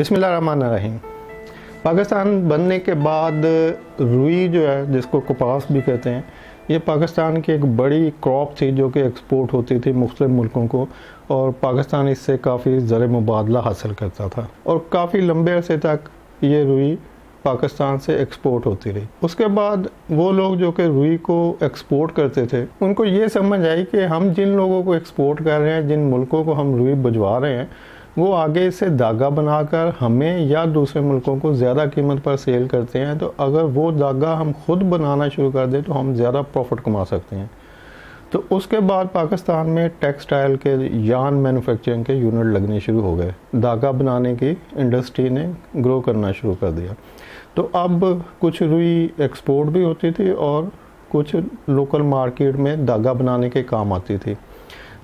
बिस्मिल्लाहिर्रहमानिर्रहीम। पाकिस्तान बनने के बाद रुई जो है, जिसको कपास भी कहते हैं, ये पाकिस्तान की एक बड़ी क्रॉप थी जो कि एक्सपोर्ट होती थी मुख्तलिफ मुल्कों को, और पाकिस्तान इससे काफ़ी ज़र मुबादला हासिल करता था और काफ़ी लंबे अरसे तक ये रुई पाकिस्तान से एक्सपोर्ट होती रही। उसके बाद वो लोग जो कि रुई को एक्सपोर्ट करते थे, उनको ये समझ आई कि हम जिन लोगों को एक्सपोर्ट कर रहे हैं, जिन मुल्कों को हम रुई भिजवा रहे हैं, वो आगे इससे धागा बनाकर हमें या दूसरे मुल्कों को ज़्यादा कीमत पर सेल करते हैं। तो अगर वो धागा हम खुद बनाना शुरू कर दें तो हम ज़्यादा प्रॉफिट कमा सकते हैं। तो उसके बाद पाकिस्तान में टेक्सटाइल के यार्न मैन्युफैक्चरिंग के यूनिट लगने शुरू हो गए। धागा बनाने की इंडस्ट्री ने ग्रो करना शुरू कर दिया। तो अब कुछ रुई एक्सपोर्ट भी होती थी और कुछ लोकल मार्केट में धागा बनाने के काम आती थी।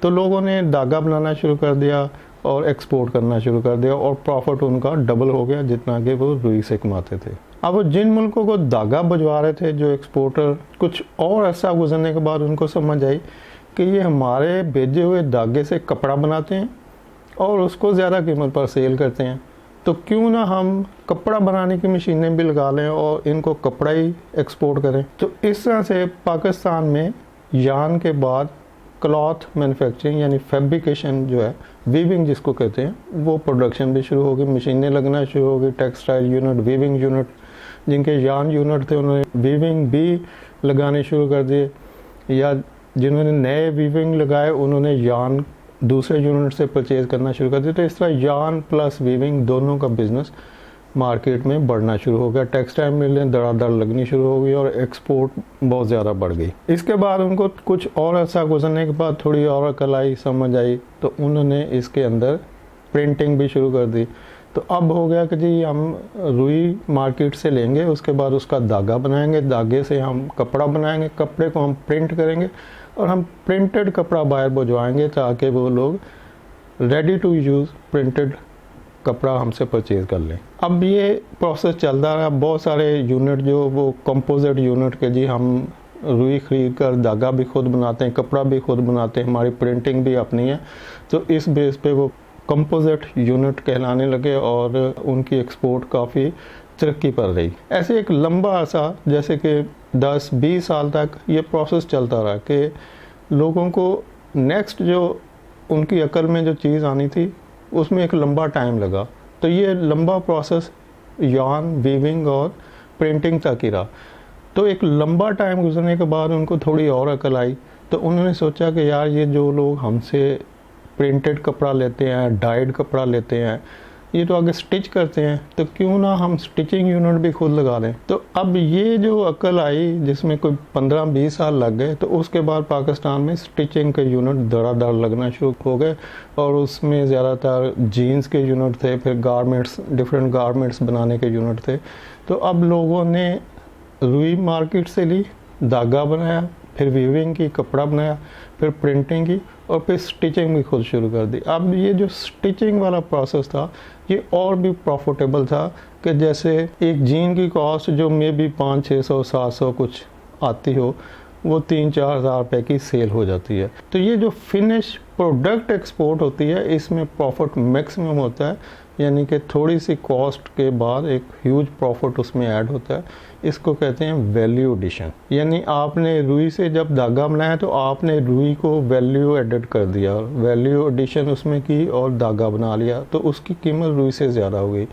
तो लोगों ने धागा बनाना शुरू कर दिया और एक्सपोर्ट करना शुरू कर दिया और प्रॉफिट उनका डबल हो गया जितना कि वो रुई से कमाते थे। अब वो जिन मुल्कों को धागा भिजवा रहे थे, जो एक्सपोर्टर, कुछ और ऐसा गुजरने के बाद उनको समझ आई कि ये हमारे भेजे हुए धागे से कपड़ा बनाते हैं और उसको ज़्यादा कीमत पर सेल करते हैं, तो क्यों ना हम कपड़ा बनाने की मशीनें भी लगा लें और इनको कपड़ा ही एक्सपोर्ट करें। तो इस तरह से पाकिस्तान में यार्न के बाद क्लॉथ मैन्युफैक्चरिंग यानी फैब्रिकेशन जो है, वीविंग जिसको कहते हैं, वो प्रोडक्शन भी शुरू हो गई, मशीनें लगना शुरू हो गई। टेक्सटाइल यूनिट, वीविंग यूनिट, जिनके यार्न यूनिट थे उन्होंने वीविंग भी लगाने शुरू कर दिए, या जिन्होंने नए वीविंग लगाए उन्होंने यार्न दूसरे यूनिट से परचेज करना शुरू कर दिया। तो इस तरह यार्न प्लस वीविंग दोनों का बिजनेस मार्केट में बढ़ना शुरू हो गया। टेक्सटाइल मिलें धड़ाधड़ लगनी शुरू हो गई और एक्सपोर्ट बहुत ज़्यादा बढ़ गई। इसके बाद उनको कुछ और ऐसा गुजरने के बाद थोड़ी और अकल आई, समझ आई, तो उन्होंने इसके अंदर प्रिंटिंग भी शुरू कर दी। तो अब हो गया कि जी हम रुई मार्केट से लेंगे, उसके बाद उसका धागा बनाएंगे, धागे से हम कपड़ा बनाएंगे, कपड़े को हम प्रिंट करेंगे और हम प्रिंटेड कपड़ा बाहर भिजवाएंगे ताकि वो लोग रेडी टू यूज़ प्रिंटेड कपड़ा हमसे परचेज कर लें। अब ये प्रोसेस चलता रहा। बहुत सारे यूनिट जो वो कंपोजिट यूनिट के, जी हम रुई खरीद कर धागा भी खुद बनाते हैं, कपड़ा भी खुद बनाते हैं, हमारी प्रिंटिंग भी अपनी है, तो इस बेस पे वो कंपोजिट यूनिट कहलाने लगे और उनकी एक्सपोर्ट काफ़ी तरक्की पर रही। ऐसे एक लंबा अरसा, जैसे कि 10-20 साल तक ये प्रोसेस चलता रहा कि लोगों को नेक्स्ट जो उनकी अकल में जो चीज़ आनी थी उसमें एक लंबा टाइम लगा। तो ये लंबा प्रोसेस यार्न, वीविंग और प्रिंटिंग तक ही रहा। तो एक लंबा टाइम गुजरने के बाद उनको थोड़ी और अकल आई, तो उन्होंने सोचा कि यार ये जो लोग हमसे प्रिंटेड कपड़ा लेते हैं, डाइड कपड़ा लेते हैं, ये तो आगे स्टिच करते हैं, तो क्यों ना हम स्टिचिंग यूनिट भी खुद लगा लें। तो अब ये जो अकल आई, जिसमें कोई 15-20 साल लग गए, तो उसके बाद पाकिस्तान में स्टिचिंग के यूनिट धड़ाधड़ लगना शुरू हो गए और उसमें ज़्यादातर जीन्स के यूनिट थे, फिर गारमेंट्स, डिफरेंट गारमेंट्स बनाने के यूनिट थे। तो अब लोगों ने रुई मार्केट से ली, धागा बनाया, फिर वीविंग की, कपड़ा बनाया, फिर प्रिंटिंग की और फिर स्टिचिंग भी खुद शुरू कर दी। अब ये जो स्टिचिंग वाला प्रोसेस था ये और भी प्रॉफिटेबल था कि जैसे एक जीन की कॉस्ट जो मे बी 500-600-700 कुछ आती हो, वो 3-4 हज़ार रुपये की सेल हो जाती है। तो ये जो फिनिश प्रोडक्ट एक्सपोर्ट होती है, इसमें प्रॉफिट मैक्सिमम होता है, यानी कि थोड़ी सी कॉस्ट के बाद एक ह्यूज प्रॉफिट उसमें ऐड होता है। इसको कहते हैं वैल्यू एडिशन। यानी आपने रुई से जब धागा बनाया तो आपने रुई को वैल्यू एडेड कर दिया, वैल्यू एडिशन उसमें की और धागा बना लिया, तो उसकी कीमत रुई से ज़्यादा हो गई।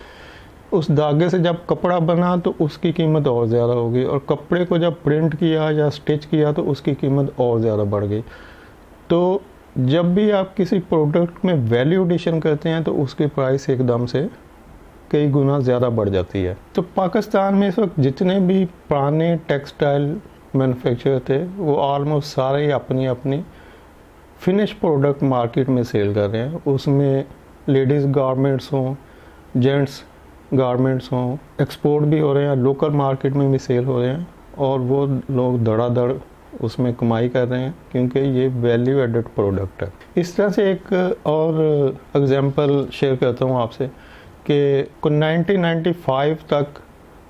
उस धागे से जब कपड़ा बना तो उसकी कीमत और ज़्यादा हो गई, और कपड़े को जब प्रिंट किया या स्टिच किया तो उसकी कीमत और ज़्यादा बढ़ गई। तो जब भी आप किसी प्रोडक्ट में वैल्यू एडिशन करते हैं तो उसकी प्राइस एकदम से कई गुना ज़्यादा बढ़ जाती है। तो पाकिस्तान में इस वक्त जितने भी पुराने टेक्सटाइल मैन्युफैक्चरर थे, वो ऑलमोस्ट सारे अपनी अपनी फिनिश प्रोडक्ट मार्केट में सेल कर रहे हैं। उसमें लेडीज़ गारमेंट्स हों, जेंट्स गारमेंट्स हों, एक्सपोर्ट भी हो रहे हैं, लोकल मार्केट में भी सेल हो रहे हैं, और वो लोग धड़ाधड़ उसमें कमाई कर रहे हैं क्योंकि ये वैल्यू एडेड प्रोडक्ट है। इस तरह से एक और एग्जांपल शेयर करता हूँ आपसे कि 1995 तक,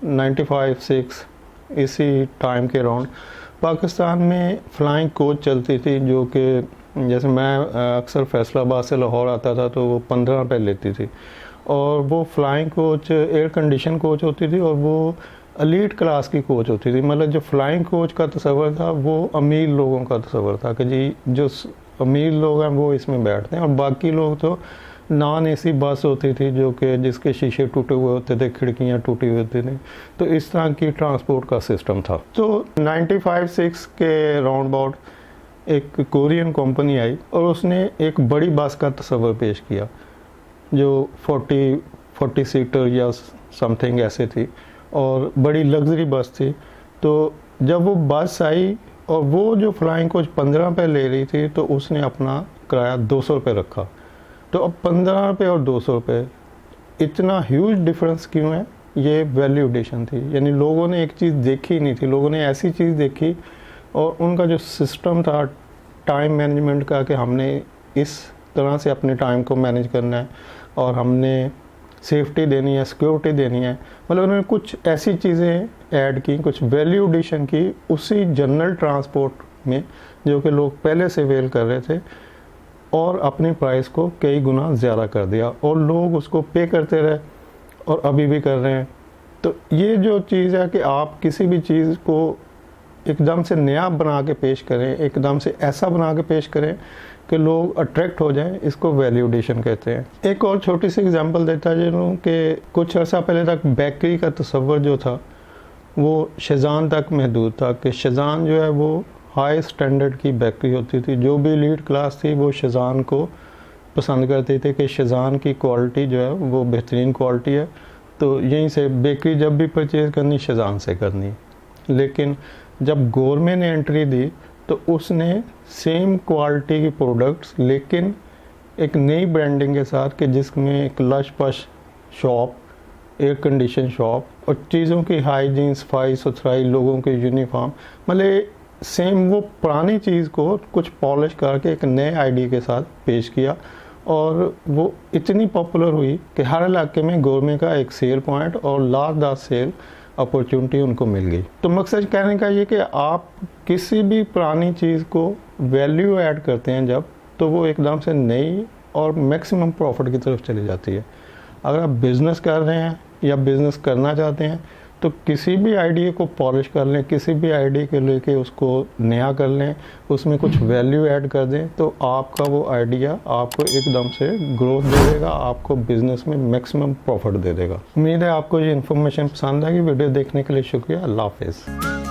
95-6 इसी टाइम के अराउंड पाकिस्तान में फ़्लाइंग कोच चलती थी, जो कि जैसे मैं अक्सर फैसलाबाद से लाहौर आता था तो वो 15 रुपये लेती थी, और वो flying coach air condition coach होती थी और वो एलीट क्लास की कोच होती थी। मतलब जो फ्लाइंग कोच का तस्वर था वो अमीर लोगों का तस्वर था कि जी जो अमीर लोग हैं वो इसमें बैठते हैं, और बाकी लोग तो नॉन एसी बस होती थी जो कि जिसके शीशे टूटे हुए होते थे, खिड़कियां टूटी हुई होती थी। तो इस तरह की ट्रांसपोर्ट का सिस्टम था। तो 95-6 के राउंड अबाउट एक कोरियन कंपनी आई और उसने एक बड़ी बस का तस्वर पेश किया जो 40 सीटर या समथिंग ऐसे थी और बड़ी लग्जरी बस थी। तो जब वो बस आई और वो जो फ्लाइंग कोच 15 रुपये ले रही थी तो उसने अपना किराया 200 रुपये रखा। तो अब 15 रुपये और 200 रुपये, इतना ह्यूज डिफरेंस क्यों है? ये वैल्यू एडिशन थी। यानी लोगों ने एक चीज़ देखी ही नहीं थी, लोगों ने ऐसी चीज़ देखी और उनका जो सिस्टम था टाइम मैनेजमेंट का कि हमने इस तरह से अपने टाइम को मैनेज करना है और हमने सेफ्टी देनी है, सिक्योरिटी देनी है। मतलब उन्होंने कुछ ऐसी चीज़ें ऐड की, कुछ वैल्यू एडिशन की उसी जनरल ट्रांसपोर्ट में जो कि लोग पहले से वेल कर रहे थे, और अपने प्राइस को कई गुना ज़्यादा कर दिया और लोग उसको पे करते रहे और अभी भी कर रहे हैं। तो ये जो चीज़ है कि आप किसी भी चीज़ को एकदम से नया बना के पेश करें, एकदम से ऐसा बना के पेश करें कि लोग अट्रैक्ट हो जाएं, इसको वैल्यू एडिशन कहते हैं। एक और छोटी सी एग्जांपल देता है जिन्होंने कि कुछ अर्सा पहले तक बेकरी का तस्वर जो था वो शेज़ान तक महदूद था कि शेज़ान जो है वो हाई स्टैंडर्ड की बेकरी होती थी। जो भी लीड क्लास थी वो शेज़ान को पसंद करती थी कि शेज़ान की क्वालिटी जो है वो बेहतरीन क्वालिटी है, तो यहीं से बेकरी जब भी परचेज़ करनी शेज़ान से करनी। लेकिन जब गोरमे ने एंट्री दी तो उसने सेम क्वालिटी की प्रोडक्ट्स लेकिन एक नई ब्रांडिंग के साथ कि जिसमें एक लश पश शॉप, एयर कंडीशन शॉप और चीज़ों की हाइजीन, सफाई सुथराई, लोगों के यूनिफॉर्म, मतलब सेम वो पुरानी चीज़ को कुछ पॉलिश करके एक नए आइडिया के साथ पेश किया और वो इतनी पॉपुलर हुई कि हर इलाके में गोरमे का एक सेल पॉइंट और लार्ज सेल अपॉर्चुनिटी उनको मिल गई। तो मकसद कहने का ये कि आप किसी भी पुरानी चीज़ को वैल्यू ऐड करते हैं जब, तो वो एकदम से नई और मैक्सिमम प्रॉफिट की तरफ चली जाती है। अगर आप बिज़नेस कर रहे हैं या बिज़नेस करना चाहते हैं तो किसी भी आइडिया को पॉलिश कर लें, किसी भी आइडिया के लेके उसको नया कर लें, उसमें कुछ वैल्यू ऐड कर दें, तो आपका वो आइडिया आपको एकदम से ग्रोथ दे देगा, आपको बिजनेस में मैक्सिमम प्रॉफिट दे देगा। उम्मीद है आपको ये इन्फॉर्मेशन पसंद आएगी। वीडियो देखने के लिए शुक्रिया। अल्लाह हाफिज़।